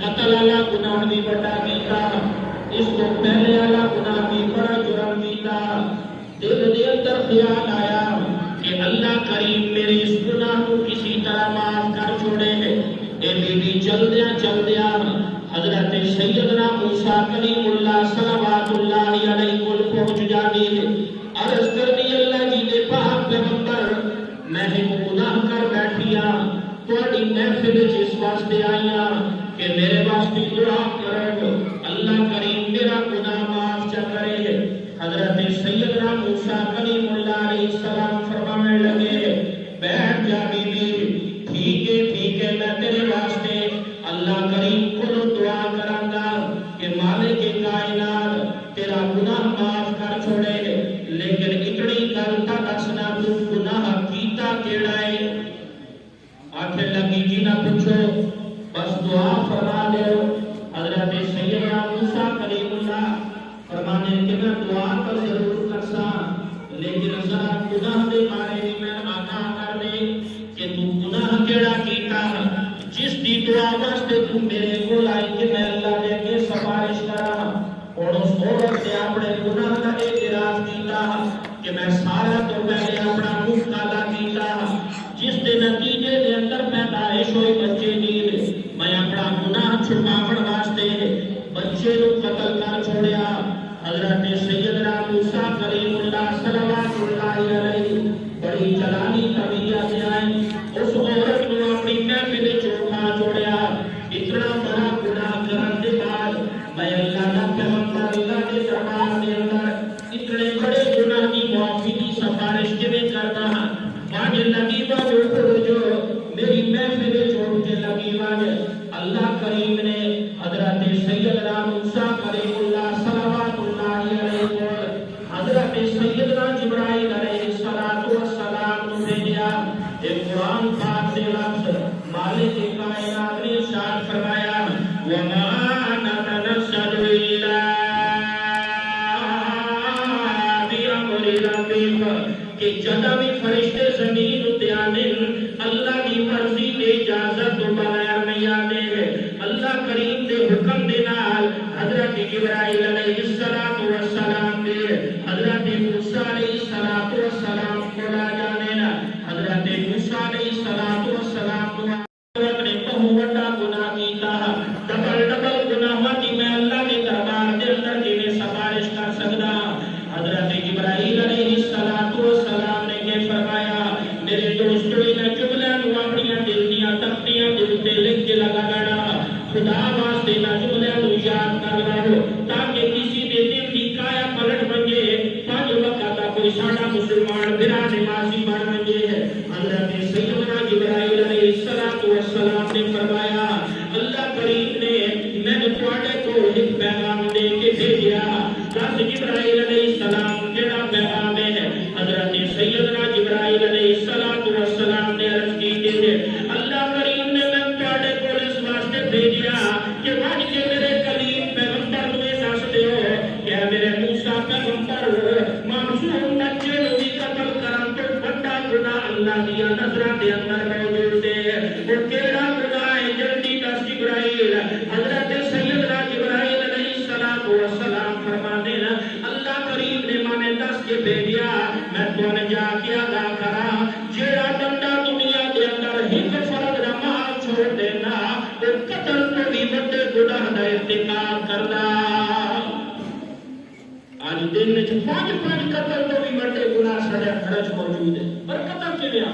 قتل والا گناہ بھی بڑا کیتا، اس کو پہلے والا گناہ بھی بڑا جرم کیتا۔ دل دے اندر خیال آیا کہ اللہ کریم میرے اس گناہ کو کسی طرح معاف کر چھوڑے۔ اے بی بی چل دیا حضرت سیدنا موسیٰ کلیم اللہ صلوات اللہ علیہ کو پہنچ جانی، عرض کرنی اللہ جی دے پاک پیغمبر میں گناہ کر بیٹھیا، تھوڑی محفل اس واسطے آئیا کہ میرے واسطے دعا کرو اللہ کریم میرا گناہ معاف چا کرے۔ حضرت سیدنا موسیٰ کلیم اللہ علیہ السلام فرمانے لگے بیٹھ جا بی بی، ٹھیک ہے میں تیرے واسطے اللہ کریم کو دعا کروں گا کہ مالک کائنات تیرا گناہ معاف کر چھوڑے، لیکن اتنی گل تا دسنا تو گناہ کیتا کیڑا ہے؟ آخر لگی جی نہ پوچھو بس دعا فرما دو۔ حضرت سیدنا موسیٰ کلیم اللہ فرمانے کہ میں دعا تو ضرور کرسا، لیکن ذرا گناہ دے بارے میں میں آگاہ کر دے کہ تو گناہ کیڑا کیتا جس دی دعا واسطے تو میرے کو لائی کہ میں اللہ دے کے سفارش کرا۔ اور اس عورت نے اپنے گناہ کا اعتراف کیتا کہ میں سارا تو پہلے اپنا منہ کالا کیتا، جس دے نتیجے دے اندر پیدائش ہوئی بچے دی، میں اپنا گناہ چھپاون واسطے بچے نو قتل کر چھوڑیا۔ حضرت سیدنا موسیٰ کلیم اللہ صلوات اللہ علیہ بڑی جلالی طبیعت سے آئے، اس عورت نے اپنی محفل چوکھا چھوڑیا۔ اتنا بڑا گناہ کرن دے بعد میں اللہ کا پیغمبر اللہ کے دربار کے اندر اتنے بڑے گناہ کی معافی کی سفارش کیویں کرنا؟ واج لگی واج جو میری محفل چھوڑ کے لگی واج اللہ کریم نے حضرت سیدنا موسیٰ کلیم اللہ صلوات اللہ علیہ کو حضرت سیدنا جبرائیل علیہ السلام کو بھیجا۔ ایک قرآن پاک سے لفظ مالک کائنات نے ارشاد فرمایا وَمَا نَتَنَزَّلُ إِلَّا بِأَمْرِ رَبِّكَ کہ جدہ بھی فرشتے زمین اتیانے اللہ کی مرضی دے اجازت تو بغیر نہیں آنے، اللہ کریم دے حکم دے نال حضرت جبرائیل علیہ السلام دے حضرت موسیٰ علیہ السلام کو لا جانے نا۔ حضرت موسیٰ علیہ السلام کو حضرت نے بہت بڑا گناہ کیتا، ڈبل گناہ کی میں اللہ کے دربار دے اندر جنہیں سفارش کر سکتا۔ حضرت جبرائیل علیہ السلام نے کہ فرمایا میرے دوستو انہیں جملے نو اپنی دل دیاں تختیاں دل تے لکھ کے لگا گڑا، خدا واسطے نہ جملے نو یاد کر لو تاکہ کسی دے دل کی کایا پلٹ بنجے، پانچ وقت کا کوئی ساڑا مسلمان برا نمازی بن بنجے۔ حضرت سیدنا جبرائیل علیہ السلام نے فرمایا اللہ کریم نے میں نے تواڈے کو ایک پیغام دے کے بھیجا، دس جبرائیل علیہ السلام جڑا پیغام ہے؟ حضرت سیدنا جبرائیل علیہ السلام نے عرض کی کہ اللہ کریم نے میں تواڈے کو اس واسطے بھیجا کہ وج کے میرے کلیم پیغمبر نو دس دیو کہ میرے موسیٰ پیغمبر معصوم بچے نو بھی قتل کرن تو بڑا گناہ اللہ دی نظراں دے اندر موجود ہے۔ وہ کیڑا گناہ ہے؟ جلدی دس جبرائیل۔ حضرت سیدنا جبرائیل علیہ السلام فرمانے نا اللہ کریم نے مانے دس کے بھیجیا میں توانے جا کے آگاہ کرا جیڑا بندہ دنیا دے اندر ایک فرد نماز چھوڑ دینا وہ قتل تو بھی بڑے گناہ دا ارتکاب کردا۔ آج دن میں 5 قتل تو بھی بڑے گناہ سڑے خرچ موجود ہے، پر قتل کے لئے